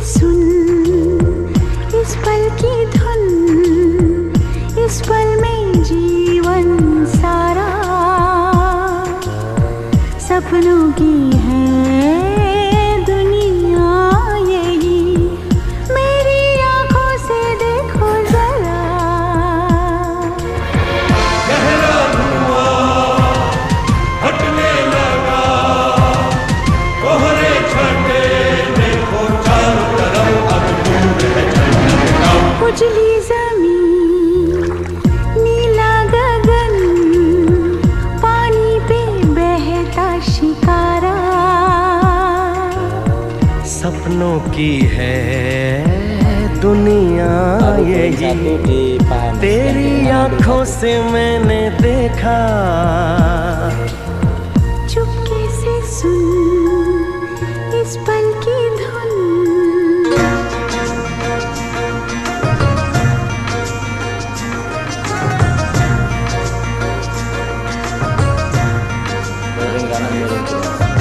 सुन इस पल की धुन, इस पल में जीवन सारा सपनों की है दुनिया यही, मेरी आंखों से देखो जरा। गहरा धुआं हटने लगा, कोहरे छटे देखो चारों तरफ, अब दूर है जन्नत का। उजली जमीन, नीला गगन, पानी पे बहता शिकारा, सपनों की है दुनिया यही, तेरी आंखों से मैंने देखा। चुपके से सुन इस पल की धुन। गाना